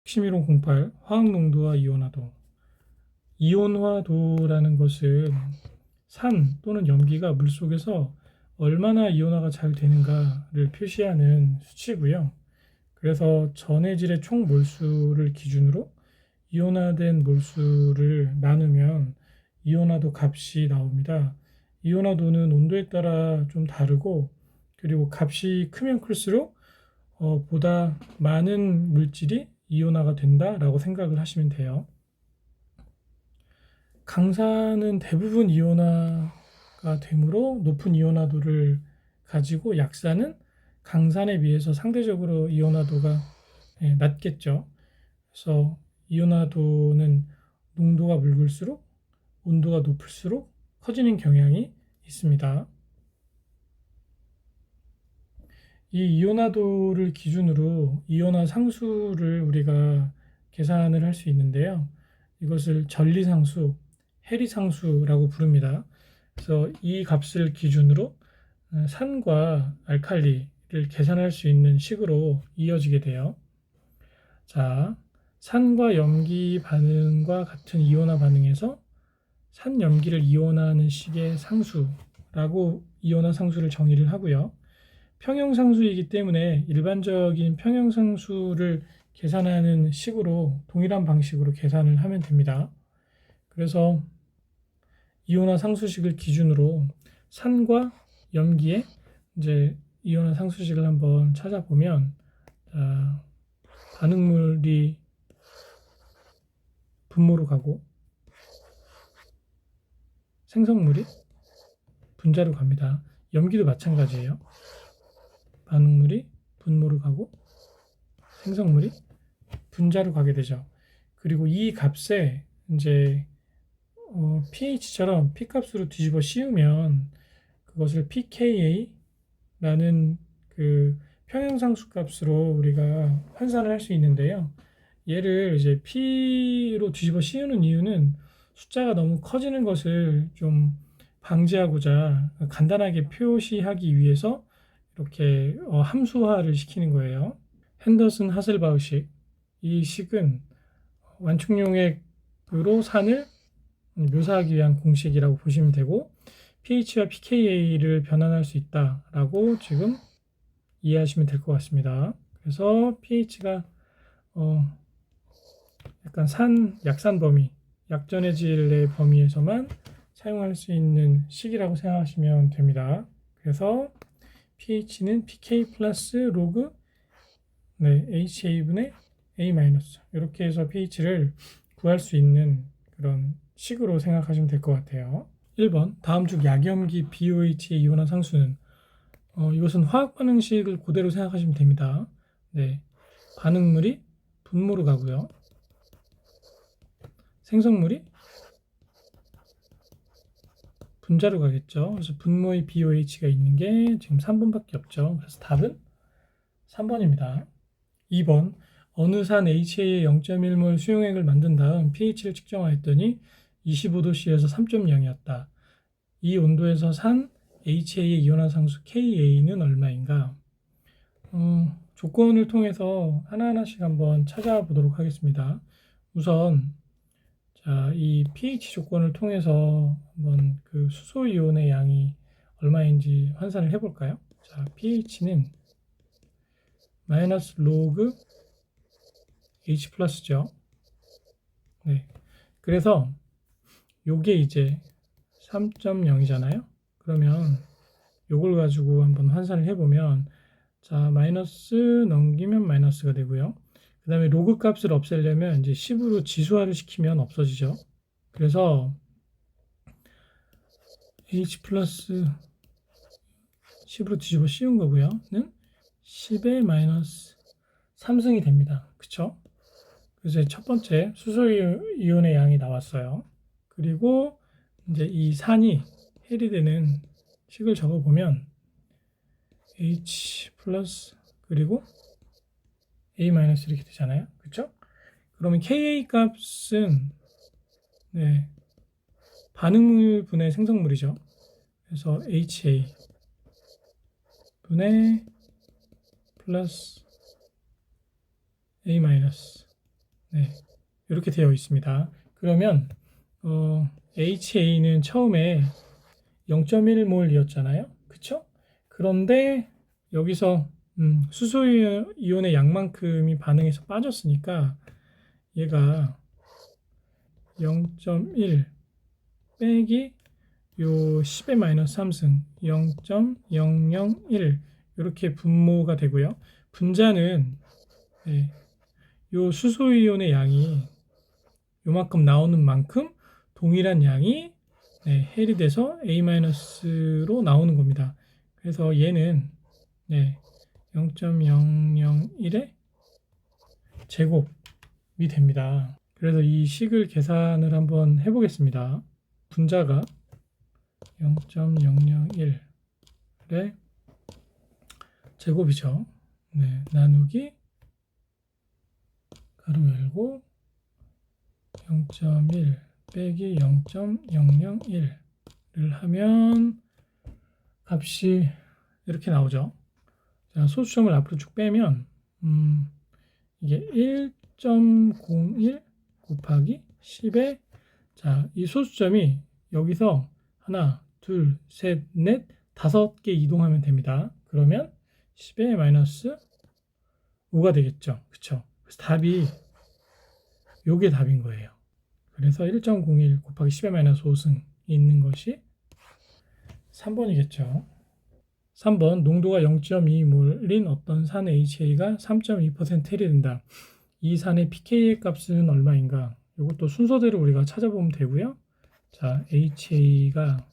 핵심이론 08 화학농도와 이온화도. 이온화도라는 것은 산 또는 염기가 물속에서 얼마나 이온화가 잘 되는가를 표시하는 수치고요. 그래서 전해질의 총 몰수를 기준으로 이온화된 몰수를 나누면 이온화도 값이 나옵니다. 이온화도는 온도에 따라 좀 다르고, 그리고 값이 크면 클수록 보다 많은 물질이 이온화가 된다라고 생각을 하시면 돼요. 강산은 대부분 이온화가 되므로 높은 이온화도를 가지고, 약산은 강산에 비해서 상대적으로 이온화도가 낮겠죠. 그래서 이온화도는 농도가 묽을수록 온도가 높을수록 커지는 경향이 있습니다. 이 이온화도를 기준으로 이온화 상수를 우리가 계산을 할 수 있는데요. 이것을 전리상수, 해리상수라고 부릅니다. 그래서 이 값을 기준으로 산과 알칼리를 계산할 수 있는 식으로 이어지게 돼요. 자, 산과 염기 반응과 같은 이온화 반응에서 산염기를 이온화하는 식의 상수라고 이온화 상수를 정의를 하고요. 평형상수이기 때문에 일반적인 평형상수를 계산하는 식으로 동일한 방식으로 계산을 하면 됩니다. 그래서 이온화 상수식을 기준으로 산과 염기의 이제 이온화 상수식을 한번 찾아보면, 반응물이 분모로 가고 생성물이 분자로 갑니다. 염기도 마찬가지예요. 반응물이 분모로 가고 생성물이 분자로 가게 되죠. 그리고 이 값에 이제 pH처럼 P값으로 뒤집어 씌우면 그것을 pKa라는 그 평형상수 값으로 우리가 환산을 할 수 있는데요. 얘를 이제 P로 뒤집어 씌우는 이유는 숫자가 너무 커지는 것을 좀 방지하고자 간단하게 표시하기 위해서 이렇게 함수화를 시키는 거예요. 핸더슨 하셀바흐식. 이 식은 완충용액으로 산을 묘사하기 위한 공식이라고 보시면 되고, pH와 pKa를 변환할 수 있다라고 지금 이해하시면 될 것 같습니다. 그래서 pH가 약간 약산 범위, 약전해질의 범위에서만 사용할 수 있는 식이라고 생각하시면 됩니다. 그래서 pH는 pK 플러스 로그 HA분의 A 마이너스, 이렇게 해서 pH를 구할 수 있는 그런 식으로 생각하시면 될 것 같아요. 1번 다음 중 약염기 BOH의 이온화 상수는, 이것은 화학 반응식을 그대로 생각하시면 됩니다. 반응물이 분모로 가고요. 생성물이 분자로 가겠죠. 그래서 분모의 BOH가 있는 게 지금 3번밖에 없죠. 그래서 답은 3번입니다. 2번 어느 산 HA의 0.1몰 수용액을 만든 다음 pH를 측정하였더니 25도씨에서 3.0이었다. 이 온도에서 산 HA의 이온화 상수 KA는 얼마인가? 조건을 통해서 하나하나씩 한번 찾아보도록 하겠습니다. 우선 이 pH 조건을 통해서 한번 그 수소 이온의 양이 얼마인지 환산을 해볼까요? 자, pH는 마이너스 로그 H 플러스죠. 그래서 요게 이제 3.0이잖아요. 그러면 요걸 가지고 한번 환산을 해보면, 자, 마이너스 넘기면 마이너스가 되고요. 그 다음에 로그 값을 없애려면 이제 10으로 지수화를 시키면 없어지죠. 그래서 H 플러스 10으로 뒤집어 씌운 거고요. 는 10의 마이너스 3승이 됩니다. 그쵸? 그래서 첫 번째 수소 이온의 양이 나왔어요. 그리고 이제 이 산이 해리되는 식을 적어보면 H 플러스 그리고 A 마이너스 이렇게 되잖아요. 그쵸? 그러면 KA 값은 반응물 분의 생성물이죠. 그래서 HA 분의 플러스 A 마이너스 네, 이렇게 되어 있습니다. 그러면 HA는 처음에 0.1몰이었잖아요. 그쵸? 그런데 여기서 수소 이온의 양만큼이 반응해서 빠졌으니까 얘가 0.1 빼기 요 10의 마이너스 3승 0.001 이렇게 분모가 되고요. 분자는 네, 요 수소이온의 양이 요만큼 나오는 만큼 동일한 양이 네, 헬이 돼서 A-로 나오는 겁니다. 그래서 얘는 네, 0.001의 제곱이 됩니다. 그래서 이 식을 계산을 한번 해보겠습니다. 분자가 0.001의 제곱이죠. 네, 나누기 가로 열고 0.1 빼기 0.001을 하면 값이 이렇게 나오죠. 자, 소수점을 앞으로 쭉 빼면 이게 1.01 곱하기 10의 자, 이 소수점이 여기서 하나, 둘, 셋, 넷, 5개 이동하면 됩니다. 그러면 10의 마이너스 5가 되겠죠. 그쵸? 그래서 답이 요게 답인 거예요. 그래서 1.01 곱하기 10의 마이너스 5승이 있는 것이 3번이겠죠. 3번 농도가 0.2몰인 어떤 산 HA가 3.2% 해리된다. 이 산의 pK의 값은 얼마인가? 이것도 순서대로 우리가 찾아보면 되고요. 자, HA가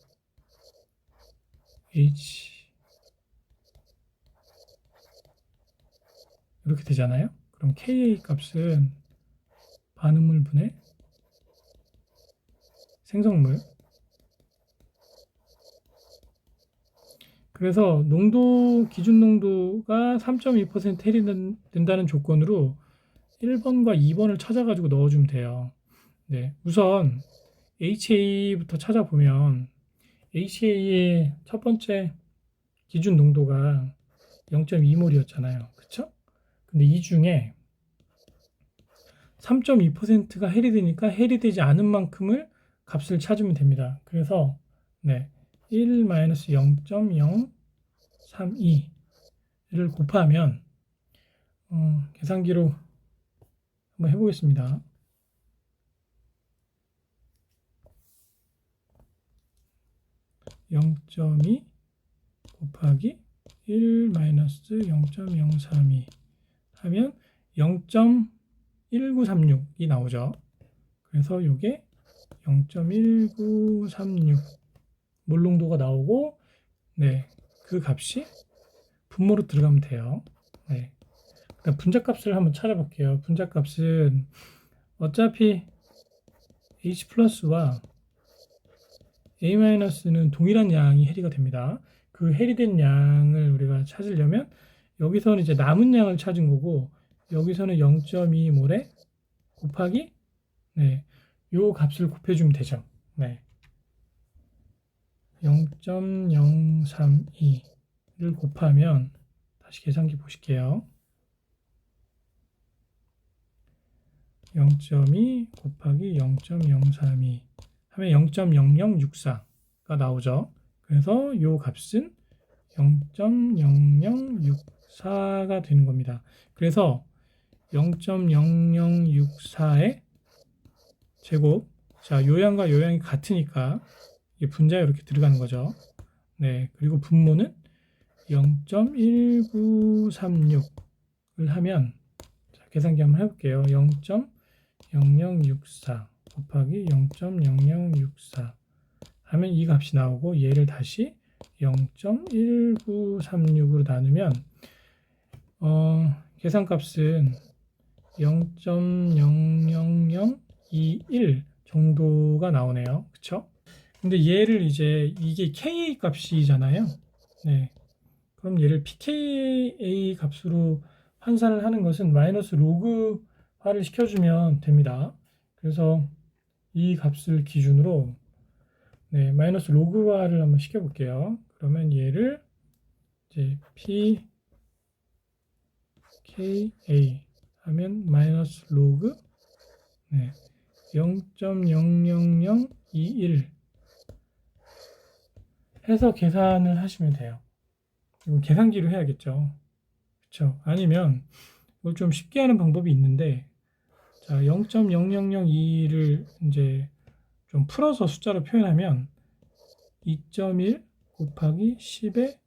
이렇게 되잖아요. 그럼 KA 값은 반응물 분의 생성물. 그래서 농도 기준 농도가 3.2% 해리된다는 조건으로 1번과 2번을 찾아가지고 넣어주면 돼요. 네, 우선 HA부터 찾아보면 HA의 첫 번째 기준 농도가 0.2몰이었잖아요. 그쵸? 근데 이 중에 3.2%가 해리되니까 해리되지 않은 만큼을 값을 찾으면 됩니다. 그래서 네, 1-0.032를 곱하면 계산기로 한번 해보겠습니다. 0.2 곱하기 1-0.032 하면 0.1936이 나오죠. 그래서 이게 0.1936 몰농도가 나오고 네, 그 값이 분모로 들어가면 돼요. 네. 그러니까 분자값을 한번 찾아볼게요. 분자값은 어차피 H 플러스와 A-는 동일한 양이 해리가 됩니다. 그 해리된 양을 우리가 찾으려면 여기서는 이제 남은 양을 찾은 거고 여기서는 0.2몰에 곱하기 네, 요 값을 곱해주면 되죠. 네. 0.032를 곱하면 다시 계산기 보실게요. 0.2 곱하기 0.032 하면 0.0064가 나오죠. 그래서 이 값은 0.0064가 되는 겁니다. 그래서 0.0064의 제곱, 자, 요양과 요양이 같으니까 분자에 이렇게 들어가는 거죠. 네, 그리고 분모는 0.1936을 하면 자, 계산기 한번 해볼게요. 0.0064 곱하기 0.0064 하면 이 값이 나오고 얘를 다시 0.1936으로 나누면 계산값은 0.00021 정도가 나오네요. 그쵸? 근데 얘를 이제 이게 KA 값이잖아요. 네. 그럼 얘를 pKa 값으로 환산을 하는 것은 마이너스 로그화를 시켜주면 됩니다. 그래서 이 값을 기준으로 네, 마이너스 로그화를 한번 시켜볼게요. 그러면 얘를 이제 pKa 하면 마이너스 로그 네. 0.00021 해서 계산을 하시면 돼요. 이건 계산기로 해야겠죠. 그렇죠? 아니면 이걸 좀 쉽게 하는 방법이 있는데, 자, 0.0002를 이제 좀 풀어서 숫자로 표현하면 2.1 곱하기 10의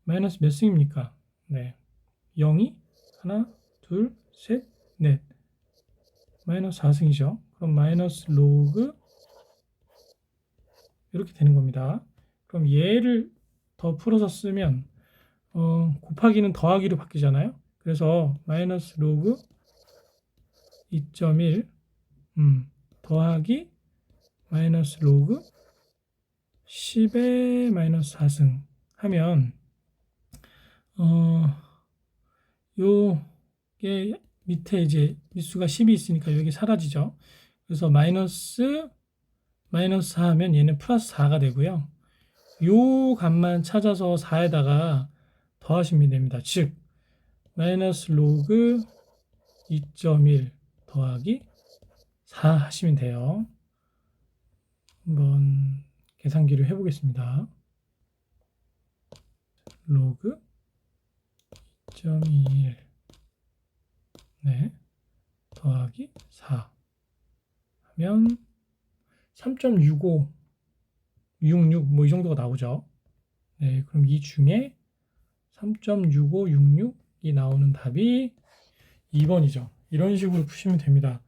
마이너스 몇 승입니까? 네. 0이 하나, 둘, 셋, 넷. 마이너스 4승이죠. 그럼 마이너스 로그 이렇게 되는 겁니다. 그럼 얘를 더 풀어서 쓰면 곱하기는 더하기로 바뀌잖아요. 그래서 마이너스 로그 2.1 더하기 마이너스 로그 10의 마이너스 4승 하면 요게 밑에 이제 밑수가 10이 있으니까 여기 사라지죠. 그래서 마이너스 4 하면 얘는 플러스 4가 되고요. 요 값만 찾아서 4에다가 더하시면 됩니다. 즉 마이너스 로그 2.1 더하기 4 하시면 돼요. 한번 계산기를 해보겠습니다. 로그 2.21 네, 더하기 4 하면 3.65 66 뭐 이 정도가 나오죠. 네, 그럼 이 중에 3.6566이 나오는 답이 2번이죠. 이런 식으로 푸시면 됩니다.